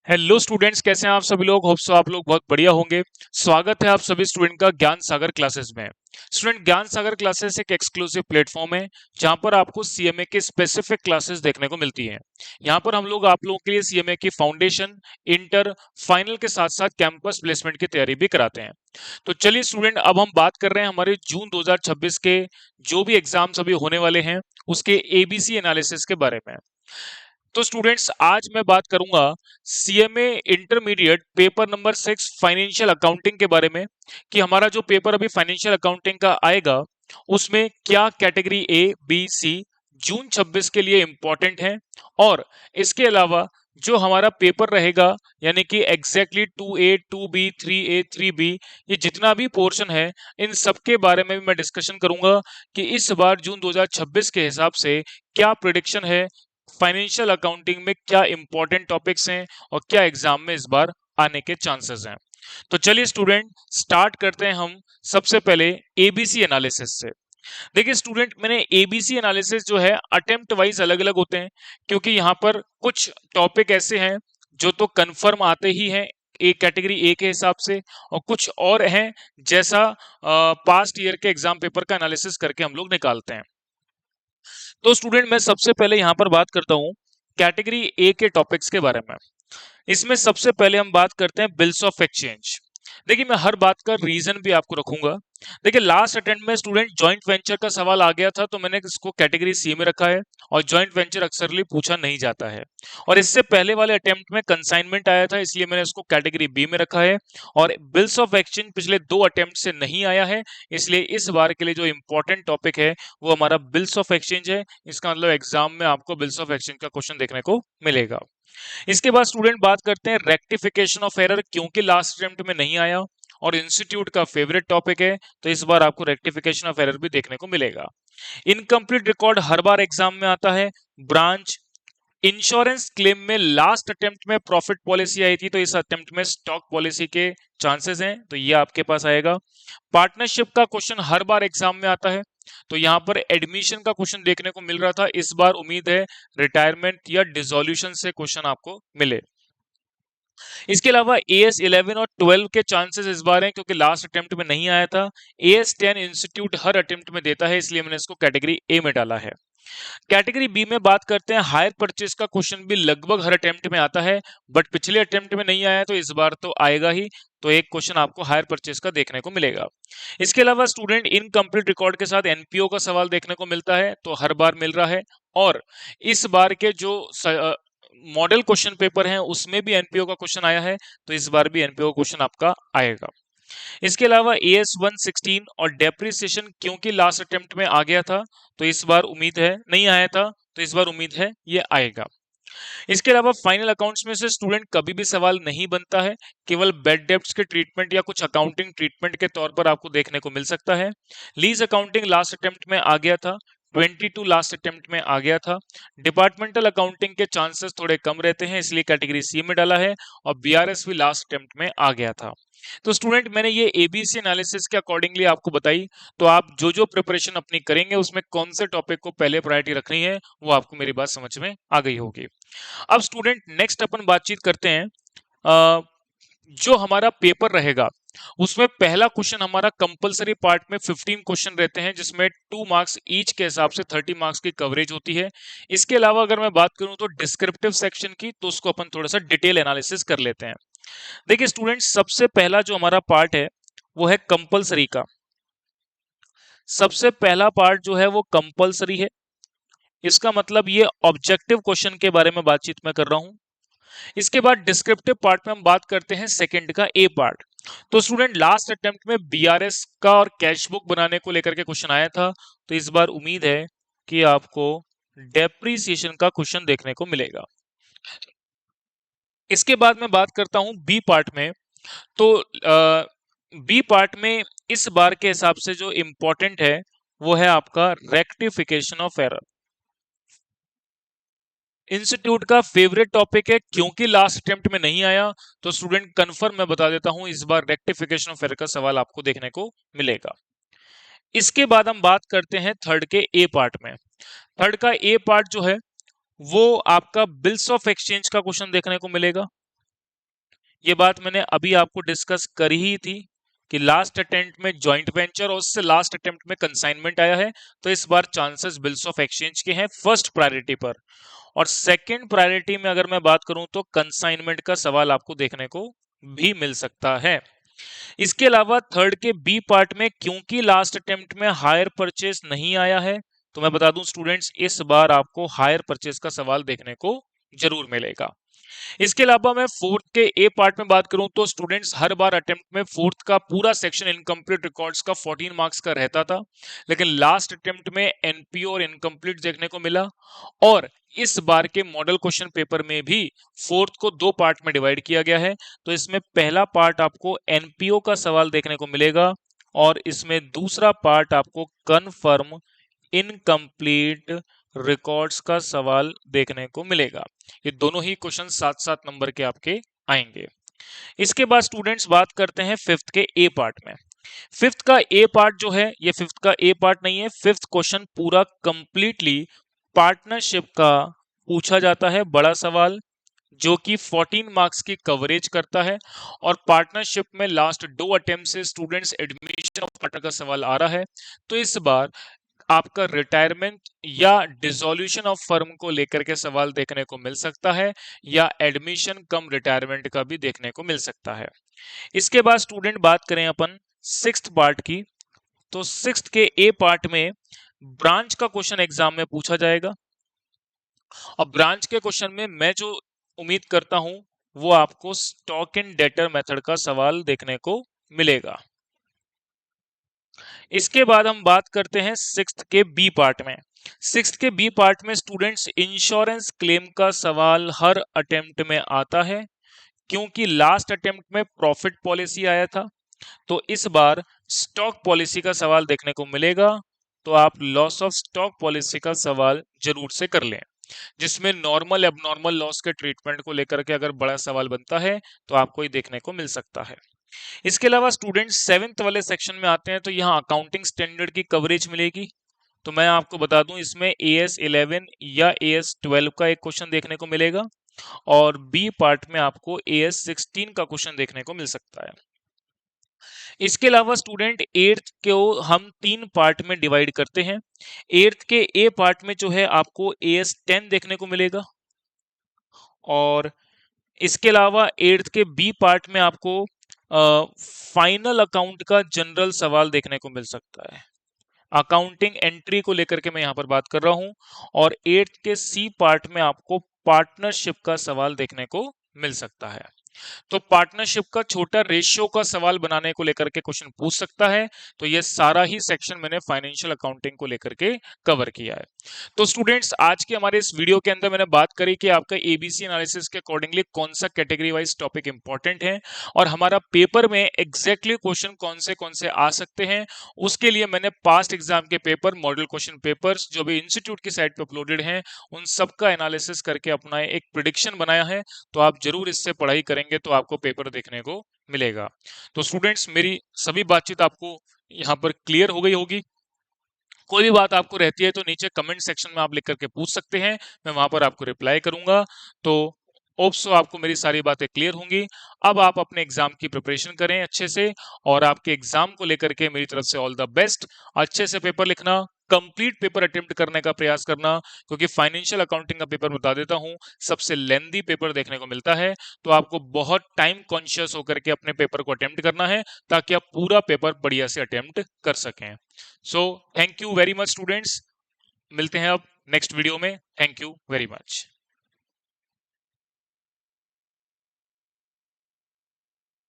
Hello students, कैसे हैं आप सभी लोग। होप सो आप लोग बहुत बढ़िया होंगे। स्वागत है आप सभी स्टूडेंट का ज्ञान सागर क्लासेस में। स्टूडेंट, ज्ञान सागर क्लासेस एक एक्सक्लूसिव प्लेटफॉर्म है जहां पर आपको सीएमए के स्पेसिफिक क्लासेस देखने को मिलती हैं। यहां पर हम लोग आप लोगों के लिए सीएमए की फाउंडेशन, इंटर, फाइनल के साथ साथ कैंपस प्लेसमेंट की तैयारी भी कराते हैं। तो चलिए स्टूडेंट, अब हम बात कर रहे हैं हमारे जून 2026 के जो भी एग्जाम्स अभी होने वाले हैं उसके एबीसी एनालिसिस के बारे में। तो स्टूडेंट्स, आज मैं बात करूंगा CMA intermediate paper number 6 financial accounting के बारे में कि हमारा जो पेपर अभी फाइनेंशियल अकाउंटिंग का आएगा उसमें क्या कैटेगरी ए, बी, सी जून 26 के लिए इंपॉर्टेंट है। और इसके अलावा जो हमारा पेपर रहेगा यानी कि exactly 2A, 2B, 3A, 3B, ये जितना भी पोर्शन है इन सब के बारे में भी मैं डिस्कशन करूंगा कि इस बार जून 2026 के हिसाब से क्या प्रिडिक्शन है, फाइनेंशियल अकाउंटिंग में क्या इंपॉर्टेंट टॉपिक्स हैं और क्या एग्जाम में इस बार आने के चांसेस हैं। तो चलिए स्टूडेंट, स्टार्ट करते हैं हम सबसे पहले एबीसी एनालिसिस से। देखिए स्टूडेंट, मैंने एबीसी एनालिसिस जो है अटेम्प्ट वाइज अलग अलग होते हैं क्योंकि यहाँ पर कुछ टॉपिक ऐसे हैं जो तो कंफर्म आते ही हैं एक कैटेगरी ए के हिसाब से, और कुछ और हैं जैसा पास्ट ईयर के एग्जाम पेपर का एनालिसिस करके हम लोग निकालते हैं। तो स्टूडेंट, मैं सबसे पहले यहाँ पर बात करता हूँ कैटेगरी ए के टॉपिक्स के बारे में। इसमें सबसे पहले हम बात करते हैं बिल्स ऑफ एक्सचेंज। देखिए, मैं हर बात का रीजन भी आपको रखूंगा। देखिए, लास्ट अटेम्प्ट में स्टूडेंट जॉइंट वेंचर का सवाल आ गया था तो मैंने इसको कैटेगरी सी में रखा है, और जॉइंट वेंचर अक्सरली पूछा नहीं जाता है। और इससे पहले वाले अटेम्प्ट में कंसाइनमेंट आया था इसलिए मैंने इसको कैटेगरी बी में रखा है। और बिल्स ऑफ एक्सचेंज पिछले 2 अटेम्प्ट से नहीं आया है, इसलिए इस बार के लिए जो इंपॉर्टेंट टॉपिक है वो हमारा बिल्स ऑफ एक्सचेंज है। इसका मतलब एग्जाम में आपको बिल्स ऑफ एक्सचेंज का क्वेश्चन देखने को मिलेगा। इसके बाद स्टूडेंट बात करते हैं रेक्टिफिकेशन ऑफ एरर, क्योंकि लास्ट अटेम्प्ट में नहीं आया और इंस्टीट्यूट का फेवरेट टॉपिक है तो इस बार आपको रेक्टिफिकेशन ऑफ एरर भी देखने को मिलेगा। इनकम्प्लीट रिकॉर्ड हर बार एग्जाम में आता है। ब्रांच इंश्योरेंस क्लेम में लास्ट अटेम्प्ट में प्रॉफिट पॉलिसी आई थी तो इस अटेम्प्ट में स्टॉक पॉलिसी के चांसेस हैं, तो ये आपके पास आएगा। पार्टनरशिप का क्वेश्चन हर बार एग्जाम में आता है तो यहां पर एडमिशन का क्वेश्चन देखने को मिल रहा था, इस बार उम्मीद है रिटायरमेंट या डिसोल्यूशन से क्वेश्चन आपको मिले। इसके अलावा एएस 11 और 12 के चांसेस इस बार हैं क्योंकि लास्ट अटेम्प्ट में नहीं आया था। एएस 10 इंस्टीट्यूट हर अटेम्प्ट में देता है इसलिए मैंने इसको कैटेगरी ए में डाला है। कैटेगरी बी में बात करते हैं हायर परचेज का क्वेश्चन भी लगभग हर अटेम्प्ट में आता है, बट पिछले अटेम्प्ट में नहीं आया तो इस बार तो आएगा ही। तो एक क्वेश्चन आपको हायर परचेज का देखने को मिलेगा। इसके अलावा स्टूडेंट इनकम्प्लीट रिकॉर्ड के साथ एनपीओ का सवाल देखने को मिलता है तो हर बार मिल रहा है। और इस बार के जो मॉडल क्वेश्चन पेपर हैं उसमें भी एनपीओ का क्वेश्चन आया है तो इस बार भी एनपीओ क्वेश्चन आपका आएगा। इसके अलावा एएस 116 और डेप्रिसिएशन क्योंकि लास्ट अटेम्प्ट में आ गया था तो इस बार उम्मीद है, नहीं आया था तो इस बार उम्मीद है ये आएगा। इसके अलावा फाइनल अकाउंट्स में से स्टूडेंट कभी भी सवाल नहीं बनता है, केवल बेड डेब्ट्स के ट्रीटमेंट या कुछ अकाउंटिंग ट्रीटमेंट के तौर पर आपको देखने को मिल सकता है। लीज अकाउंटिंग लास्ट अटेम्प्ट में आ गया था, 22 लास्ट अटेम्प्ट में आ गया था। डिपार्टमेंटल अकाउंटिंग के चांसेस थोड़े कम रहते हैं इसलिए कैटेगरी सी में डाला है, और बीआरएस भी लास्ट अटेम्प्ट में आ गया था। तो स्टूडेंट, मैंने ये एबीसी एनालिसिस के अकॉर्डिंगली आपको बताई, तो आप जो जो प्रिपरेशन अपनी करेंगे उसमें कौन से टॉपिक को पहले प्रायोरिटी रखनी है वो आपको मेरी बात समझ में आ गई होगी। अब स्टूडेंट, नेक्स्ट अपन बातचीत करते हैं जो हमारा पेपर रहेगा उसमें पहला क्वेश्चन हमारा कंपलसरी पार्ट में 15 क्वेश्चन रहते हैं जिसमें 2 मार्क्स ईच के हिसाब से 30 मार्क्स की कवरेज होती है। इसके अलावा अगर मैं बात करूं तो डिस्क्रिप्टिव सेक्शन की, तो उसको अपन थोड़ा सा डिटेल एनालिसिस कर लेते हैं। देखिए स्टूडेंट्स, सबसे पहला जो हमारा पार्ट है वो है कंपलसरी का। सबसे पहला पार्ट जो है वो कंपलसरी है, इसका मतलब ये ऑब्जेक्टिव क्वेश्चन के बारे में बातचीत मैं कर रहा हूं। इसके बाद डिस्क्रिप्टिव पार्ट में हम बात करते हैं सेकंड का ए पार्ट। तो स्टूडेंट, लास्ट अटेम्प्ट में बीआरएस का और कैश बुक बनाने को लेकर के क्वेश्चन आया था तो इस बार उम्मीद है कि आपको डेप्रीसिएशन का क्वेश्चन देखने को मिलेगा। इसके बाद मैं बात करता हूं बी पार्ट में। तो बी पार्ट में इस बार के हिसाब से जो इंपॉर्टेंट है वो है आपका रेक्टिफिकेशन ऑफ एरर। इंस्टीट्यूट का फेवरेट टॉपिक है क्योंकि लास्ट अटेम्प्ट में नहीं आया तो स्टूडेंट कंफर्म मैं बता देता हूं इस बार रेक्टिफिकेशन ऑफ एरर का सवाल आपको देखने को मिलेगा। इसके बाद हम बात करते हैं थर्ड के ए पार्ट में। थर्ड का ए पार्ट जो है वो आपका बिल्स ऑफ एक्सचेंज का क्वेश्चन देखने को मिलेगा। ये बात मैंने अभी आपको डिस्कस करी ही थी कि लास्ट अटेम्प्ट में जॉइंट वेंचर और उससे लास्ट अटेम्प्ट में कंसाइनमेंट आया है, तो इस बार चांसेस बिल्स ऑफ एक्सचेंज के हैं फर्स्ट प्रायोरिटी पर। और सेकंड प्रायोरिटी में अगर मैं बात करूं तो कंसाइनमेंट का सवाल आपको देखने को भी मिल सकता है। इसके अलावा थर्ड के बी पार्ट में क्योंकि लास्ट अटेम्प्ट में हायर परचेज नहीं आया है, तो मैं बता दूं स्टूडेंट्स इस बार आपको हायर परचेज का सवाल देखने को जरूर मिलेगा। इसके अलावा मैं फोर्थ के ए पार्ट में बात करूं तो स्टूडेंट्स हर बार अटेम्प्ट में फोर्थ का पूरा सेक्शन इनकम्प्लीट रिकॉर्ड्स का 14 मार्क्स का रहता था, लेकिन लास्ट अटेम्प्ट में एनपीओ और इनकम्प्लीट देखने को मिला। और इस बार के मॉडल क्वेश्चन पेपर में भी फोर्थ को दो पार्ट में डिवाइड किया गया है, तो इसमें पहला पार्ट आपको एनपीओ का सवाल देखने को मिलेगा और इसमें दूसरा पार्ट आपको कन्फर्म इनकम्प्लीट रिकॉर्ड्स का सवाल देखने को मिलेगा। ये दोनों ही क्वेश्चन 7-7 नंबर के आपके आएंगे। इसके बाद स्टूडेंट्स बात करते हैं फिफ्थ के ए पार्ट में। फिफ्थ का ए पार्ट जो है, ये फिफ्थ का ए पार्ट नहीं है, फिफ्थ क्वेश्चन पूरा कंप्लीटली पार्टनरशिप का पूछा जाता है, बड़ा सवाल जो कि 14 मार्क्स की कवरेज करता है। और पार्टनरशिप में लास्ट दो अटेम्प्ट से स्टूडेंट्स एडमिशन ऑफ पार्टनर का सवाल आ रहा है, तो इस बार आपका रिटायरमेंट या डिसोल्यूशन ऑफ फर्म को लेकर के सवाल देखने को मिल सकता है, या एडमिशन कम रिटायरमेंट का भी देखने को मिल सकता है। इसके बाद स्टूडेंट बात करें अपन सिक्स्थ पार्ट की, तो सिक्स्थ के ए पार्ट में ब्रांच का क्वेश्चन एग्जाम में पूछा जाएगा। अब ब्रांच के क्वेश्चन में मैं जो उम्मीद करता हूं वो आपको स्टॉक एंड डेटर मेथड का सवाल देखने को मिलेगा। इसके बाद हम बात करते हैं सिक्स्थ के बी पार्ट में। सिक्स्थ के बी पार्ट में स्टूडेंट्स इंश्योरेंस क्लेम का सवाल हर अटेम्प्ट में आता है, क्योंकि लास्ट अटेम्प्ट में प्रॉफिट पॉलिसी आया था, तो इस बार स्टॉक पॉलिसी का सवाल देखने को मिलेगा। तो आप लॉस ऑफ स्टॉक पॉलिसी का सवाल जरूर से कर लें, जिसमें नॉर्मल एबनॉर्मल लॉस के ट्रीटमेंट को लेकर के अगर बड़ा सवाल बनता है तो आपको ये देखने को मिल सकता है। इसके अलावा स्टूडेंट्स सेवेंथ वाले सेक्शन में आते हैं, तो यहाँ अकाउंटिंग स्टैंडर्ड की कवरेज मिलेगी। तो मैं आपको बता दूं इसमें AS11 या AS12 का एक क्वेश्चन देखने को मिलेगा, और बी पार्ट में आपको AS16 का क्वेश्चन देखने को मिल सकता है। इसके अलावा स्टूडेंट एट्थ को हम तीन पार्ट में डिवाइड करते हैं। एट्थ के ए पार्ट में जो है आपको AS10 देखने को मिलेगा, और इसके अलावा एट्थ के बी पार्ट में आपको फाइनल अकाउंट का जनरल सवाल देखने को मिल सकता है। अकाउंटिंग एंट्री को लेकर के मैं यहां पर बात कर रहा हूं। और एट्थ के सी पार्ट में आपको पार्टनरशिप का सवाल देखने को मिल सकता है। तो पार्टनरशिप का छोटा रेशियो का सवाल बनाने को लेकर के क्वेश्चन पूछ सकता है। तो ये सारा ही सेक्शन मैंने फाइनेंशियल अकाउंटिंग को लेकर के कवर किया है। तो स्टूडेंट्स आज के हमारे इस वीडियो के अंदर मैंने बात करी कि आपका एबीसी एनालिसिस के अकॉर्डिंगली कौन सा कैटेगरी वाइज टॉपिक इंपॉर्टेंट है, और हमारा पेपर में एग्जैक्टली क्वेश्चन कौन से आ सकते हैं। उसके लिए मैंने पास्ट एग्जाम के पेपर, मॉडल क्वेश्चन पेपर्स जो भी इंस्टीट्यूट की साइट पे अपलोडेड हैं, उन सबका एनालिसिस करके अपना एक प्रिडिक्शन बनाया है। तो आप जरूर इससे पढ़ाई करेंगे तो आपको पेपर देखने को मिलेगा। तो स्टूडेंट्स मेरी सभी बातचीत आपको यहाँ पर क्लियर हो गई होगी। कोई भी बात आपको रहती है तो नीचे कमेंट सेक्शन में आप लिख करके पूछ सकते हैं, मैं वहां पर आपको रिप्लाई करूंगा। तो होप सो आपको मेरी सारी बातें क्लियर होंगी। अब आप अपने एग्जाम की प्रिपरेशन करें अच्छे से, और आपके एग्जाम को लेकर के मेरी तरफ से ऑल द बेस्ट। अच्छे से पेपर लिखना, कंप्लीट पेपर अटेम्प्ट करने का प्रयास करना, क्योंकि फाइनेंशियल अकाउंटिंग का पेपर बता देता हूं सबसे लेंदी पेपर देखने को मिलता है। तो आपको बहुत टाइम कॉन्शियस होकर के अपने पेपर को अटेम्प्ट करना है, ताकि आप पूरा पेपर बढ़िया से अटेम्प्ट कर सकें। So thank you very much students, मिलते हैं अब नेक्स्ट वीडियो में। Thank you very much.